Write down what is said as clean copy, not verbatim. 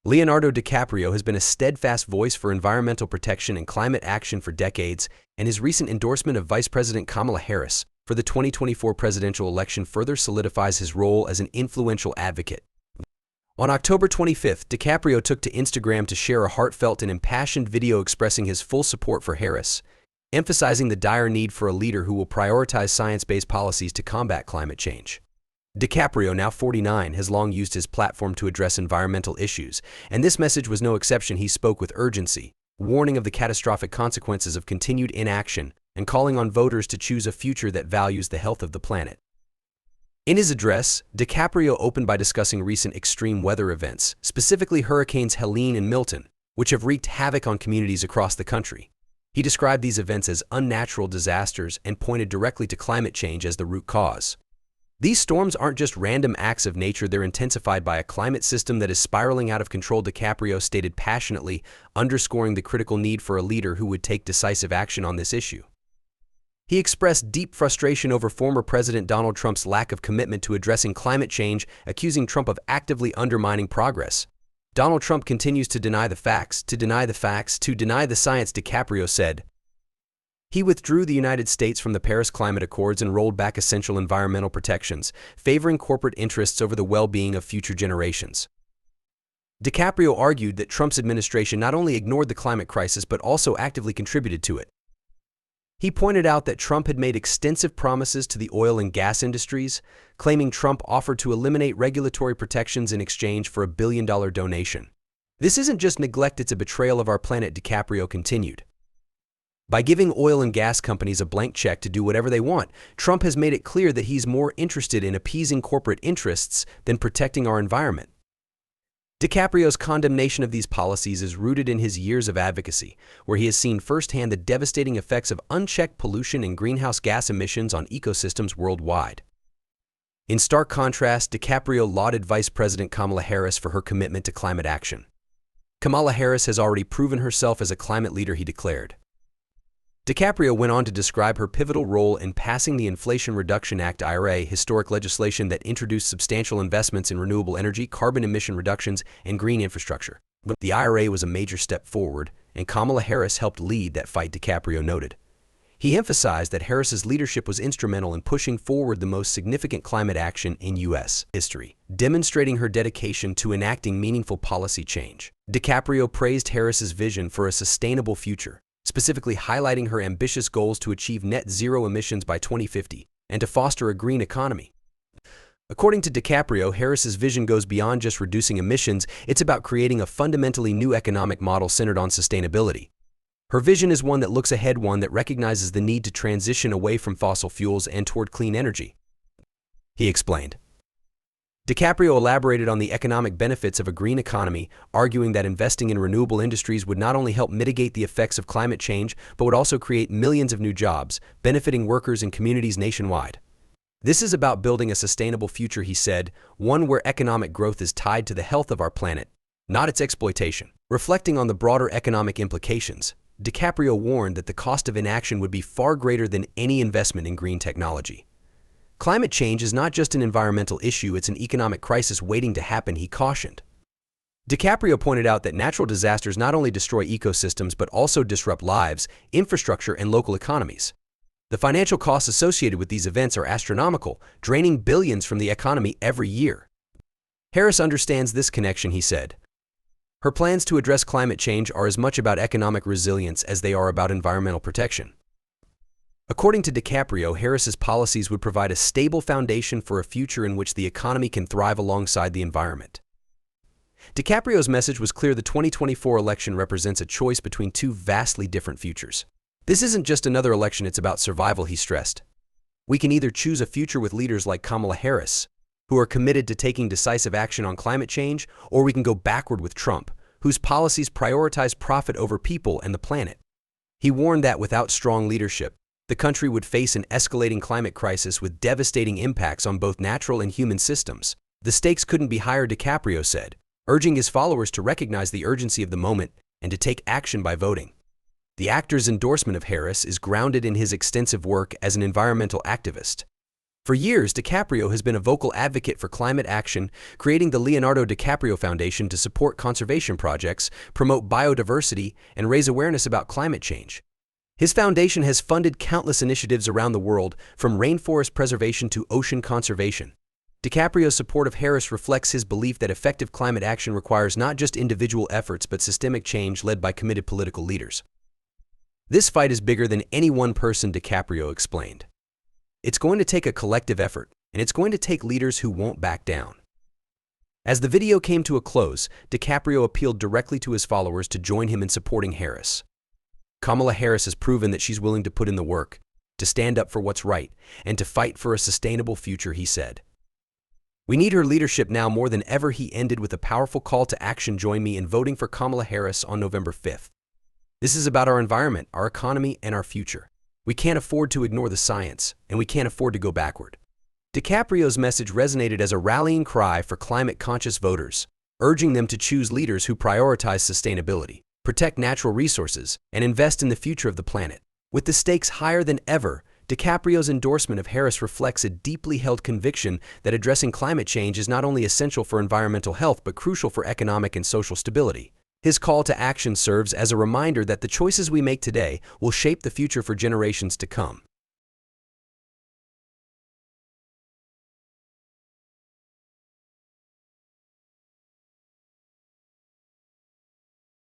Leonardo DiCaprio has been a steadfast voice for environmental protection and climate action for decades, and his recent endorsement of Vice President Kamala Harris for the 2024 presidential election further solidifies his role as an influential advocate. On October 25th, DiCaprio took to Instagram to share a heartfelt and impassioned video expressing his full support for Harris, emphasizing the dire need for a leader who will prioritize science-based policies to combat climate change. DiCaprio, now 49, has long used his platform to address environmental issues, and this message was no exception. He spoke with urgency, warning of the catastrophic consequences of continued inaction and calling on voters to choose a future that values the health of the planet. In his address, DiCaprio opened by discussing recent extreme weather events, specifically Hurricanes Helene and Milton, which have wreaked havoc on communities across the country. He described these events as unnatural disasters and pointed directly to climate change as the root cause. These storms aren't just random acts of nature, they're intensified by a climate system that is spiraling out of control, DiCaprio stated passionately, underscoring the critical need for a leader who would take decisive action on this issue. He expressed deep frustration over former President Donald Trump's lack of commitment to addressing climate change, accusing Trump of actively undermining progress. Donald Trump continues to deny the facts, to deny the science, DiCaprio said. He withdrew the United States from the Paris Climate Accords and rolled back essential environmental protections, favoring corporate interests over the well-being of future generations. DiCaprio argued that Trump's administration not only ignored the climate crisis but also actively contributed to it. He pointed out that Trump had made extensive promises to the oil and gas industries, claiming Trump offered to eliminate regulatory protections in exchange for a billion-dollar donation. This isn't just neglect, it's a betrayal of our planet, DiCaprio continued. By giving oil and gas companies a blank check to do whatever they want, Trump has made it clear that he's more interested in appeasing corporate interests than protecting our environment. DiCaprio's condemnation of these policies is rooted in his years of advocacy, where he has seen firsthand the devastating effects of unchecked pollution and greenhouse gas emissions on ecosystems worldwide. In stark contrast, DiCaprio lauded Vice President Kamala Harris for her commitment to climate action. Kamala Harris has already proven herself as a climate leader, he declared. DiCaprio went on to describe her pivotal role in passing the Inflation Reduction Act (IRA), historic legislation that introduced substantial investments in renewable energy, carbon emission reductions, and green infrastructure. The IRA was a major step forward, and Kamala Harris helped lead that fight, DiCaprio noted. He emphasized that Harris's leadership was instrumental in pushing forward the most significant climate action in U.S. history, demonstrating her dedication to enacting meaningful policy change. DiCaprio praised Harris's vision for a sustainable future, specifically highlighting her ambitious goals to achieve net zero emissions by 2050 and to foster a green economy. According to DiCaprio, Harris's vision goes beyond just reducing emissions, it's about creating a fundamentally new economic model centered on sustainability. Her vision is one that looks ahead, one that recognizes the need to transition away from fossil fuels and toward clean energy. He explained. DiCaprio elaborated on the economic benefits of a green economy, arguing that investing in renewable industries would not only help mitigate the effects of climate change, but would also create millions of new jobs, benefiting workers and communities nationwide. This is about building a sustainable future, he said, one where economic growth is tied to the health of our planet, not its exploitation. Reflecting on the broader economic implications, DiCaprio warned that the cost of inaction would be far greater than any investment in green technology. Climate change is not just an environmental issue, it's an economic crisis waiting to happen, he cautioned. DiCaprio pointed out that natural disasters not only destroy ecosystems but also disrupt lives, infrastructure, and local economies. The financial costs associated with these events are astronomical, draining billions from the economy every year. Harris understands this connection, he said. Her plans to address climate change are as much about economic resilience as they are about environmental protection. According to DiCaprio, Harris's policies would provide a stable foundation for a future in which the economy can thrive alongside the environment. DiCaprio's message was clear: the 2024 election represents a choice between two vastly different futures. This isn't just another election, it's about survival, he stressed. We can either choose a future with leaders like Kamala Harris, who are committed to taking decisive action on climate change, or we can go backward with Trump, whose policies prioritize profit over people and the planet. He warned that without strong leadership, the country would face an escalating climate crisis with devastating impacts on both natural and human systems. The stakes couldn't be higher, DiCaprio said, urging his followers to recognize the urgency of the moment and to take action by voting. The actor's endorsement of Harris is grounded in his extensive work as an environmental activist. For years, DiCaprio has been a vocal advocate for climate action, creating the Leonardo DiCaprio Foundation to support conservation projects, promote biodiversity, and raise awareness about climate change. His foundation has funded countless initiatives around the world, from rainforest preservation to ocean conservation. DiCaprio's support of Harris reflects his belief that effective climate action requires not just individual efforts but systemic change led by committed political leaders. "This fight is bigger than any one person," DiCaprio explained. "It's going to take a collective effort, and it's going to take leaders who won't back down." As the video came to a close, DiCaprio appealed directly to his followers to join him in supporting Harris. "Kamala Harris has proven that she's willing to put in the work, to stand up for what's right, and to fight for a sustainable future," he said. "We need her leadership now more than ever," he ended with a powerful call to action. "Join me in voting for Kamala Harris on November 5th. This is about our environment, our economy, and our future. We can't afford to ignore the science, and we can't afford to go backward." DiCaprio's message resonated as a rallying cry for climate-conscious voters, urging them to choose leaders who prioritize sustainability, protect natural resources, and invest in the future of the planet. With the stakes higher than ever, DiCaprio's endorsement of Harris reflects a deeply held conviction that addressing climate change is not only essential for environmental health but crucial for economic and social stability. His call to action serves as a reminder that the choices we make today will shape the future for generations to come.